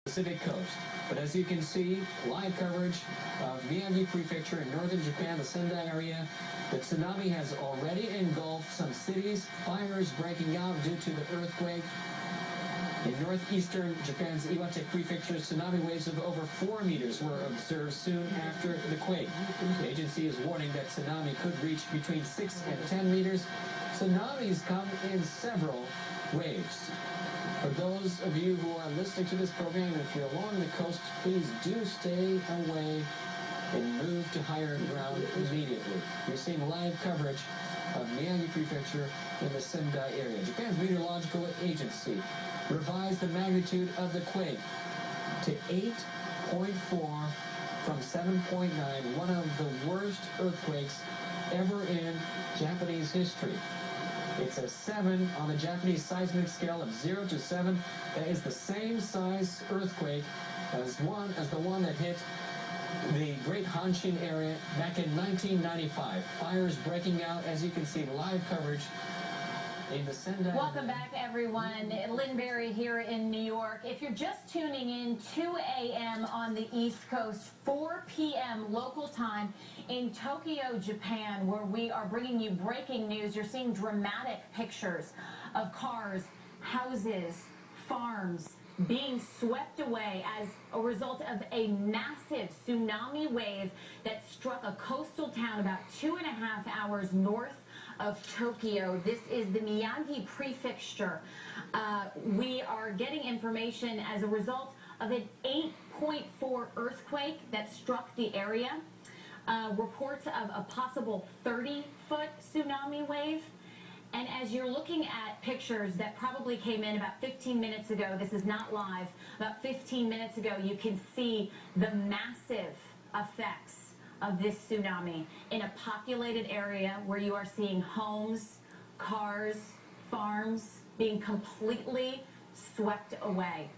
Pacific coast. But as you can see, live coverage of Miyagi Prefecture in northern Japan, the Sendai area. The tsunami has already engulfed some cities, fires breaking out due to the earthquake. In northeastern Japan's Iwate Prefecture, tsunami waves of over 4 meters were observed soon after the quake. The agency is warning that tsunami could reach between 6 and 10 meters. Tsunamis come in several waves. For those of you who are listening to this program, if you're along the coast, please do stay away and move to higher ground immediately. You're seeing live coverage of Miyagi Prefecture in the Sendai area. Japan's meteorological agency revised the magnitude of the quake to 8.4 from 7.9, one of the worst earthquakes ever in Japanese history. It's a 7 on the Japanese seismic scale of 0 to 7. That is the same size earthquake as the one that hit the Great Hanshin area back in 1995. Fires breaking out, as you can see, live coverage in the Sendai. Welcome back, everyone. Lynn Berry here in New York. If you're just tuning in, 2 a.m. on the East Coast, 4 p.m. local time in Tokyo, Japan, where we are bringing you breaking news. You're seeing dramatic pictures of cars, houses, farms being swept away as a result of a massive tsunami wave that struck a coastal town about 2.5 hours north of Tokyo. This is the Miyagi Prefecture. We are getting information as a result of an 8.4 earthquake that struck the area. Reports of a possible 30-foot tsunami wave. And as you're looking at pictures that probably came in about 15 minutes ago, this is not live, about 15 minutes ago, you can see the massive effects of this tsunami in a populated area where you are seeing homes, cars, farms being completely swept away.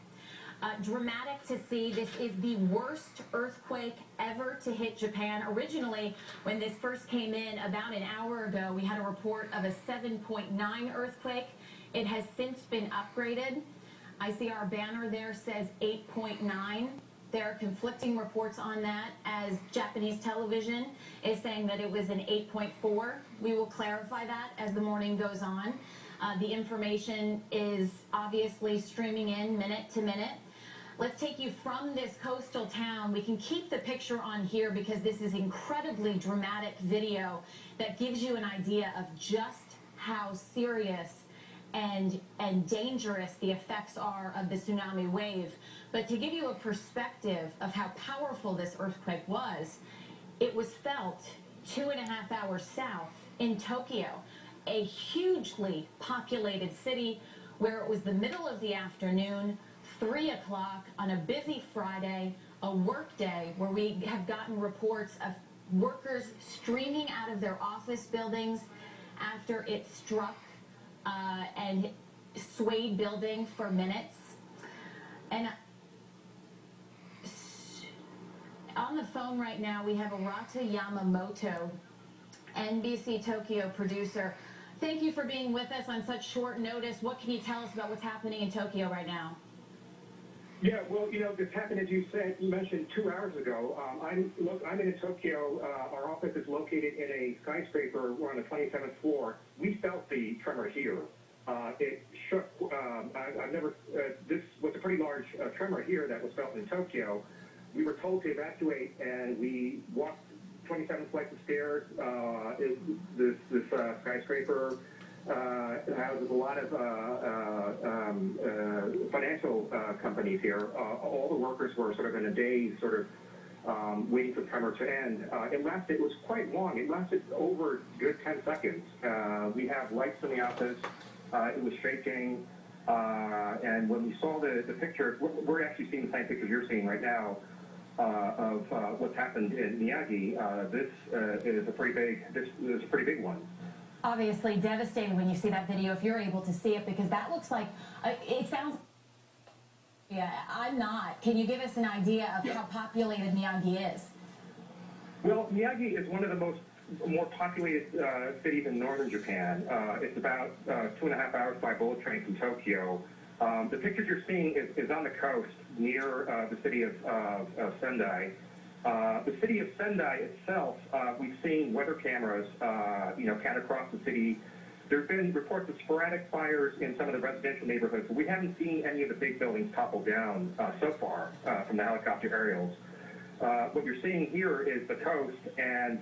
Dramatic to see. This is the worst earthquake ever to hit Japan. Originally, when this first came in about an hour ago, we had a report of a 7.9 earthquake. It has since been upgraded. I see our banner there says 8.9. There are conflicting reports on that, as Japanese television is saying that it was an 8.4. We will clarify that as the morning goes on. The information is obviously streaming in minute to minute. Let's take you from this coastal town. We can keep the picture on here because this is incredibly dramatic video that gives you an idea of just how serious and dangerous the effects are of the tsunami wave. But to give you a perspective of how powerful this earthquake was, it was felt 2.5 hours south in Tokyo, a hugely populated city where it was the middle of the afternoon, 3 o'clock on a busy Friday, a work day where we have gotten reports of workers streaming out of their office buildings after it struck and swayed building for minutes. And on the phone right now, we have Arata Yamamoto, NBC Tokyo producer. Thank you for being with us on such short notice. What can you tell us about what's happening in Tokyo right now? Yeah, well, this happened, as you said, you mentioned 2 hours ago. I'm in Tokyo. Our office is located in a skyscraper. We're on the 27th floor. We felt the tremor here. It shook. This was a pretty large tremor here that was felt in Tokyo. We were told to evacuate, and we walked 27 flights of stairs. This skyscraper houses a lot of financial companies here. All the workers were sort of in a daze, waiting for the tremor to end. It was quite long. It lasted over a good 10 seconds. We have lights in the office. It was shaking. And when we saw the picture, we're actually seeing the same picture you're seeing right now of what's happened in Miyagi. This is a pretty big one. Obviously devastating when you see that video, if you're able to see it, because that looks like, it sounds, yeah, I'm not. Can you give us an idea of how populated Miyagi is? Well, Miyagi is one of the more populated cities in northern Japan. It's about 2.5 hours by bullet train from Tokyo. The pictures you're seeing is on the coast near the city of Sendai. The city of Sendai itself, we've seen weather cameras, count across the city. There have been reports of sporadic fires in some of the residential neighborhoods, but we haven't seen any of the big buildings topple down so far from the helicopter aerials. What you're seeing here is the coast, and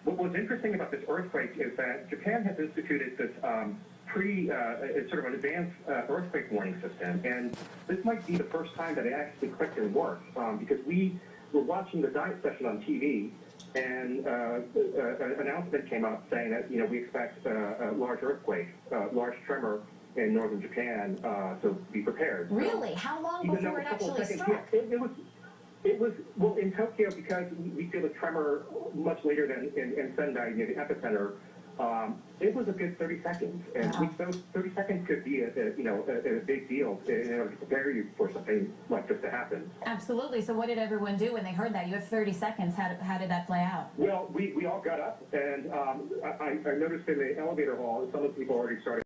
what was interesting about this earthquake is that Japan has instituted this sort of an advanced earthquake warning system, and this might be the first time that it actually clicked and worked, because we were watching the dive session on TV, and an announcement came up saying that, we expect a large earthquake, large tremor in northern Japan, so be prepared. Really? How long before it actually struck? It was, well, in Tokyo, because we feel the tremor much later than in Sendai near the epicenter, it was a good 30 seconds. And those 30 seconds could be a big deal in order to prepare you for something like this to happen. Absolutely. So what did everyone do when they heard that? You have 30 seconds. How did that play out? Well, we all got up, and I noticed in the elevator hall, some of the people already started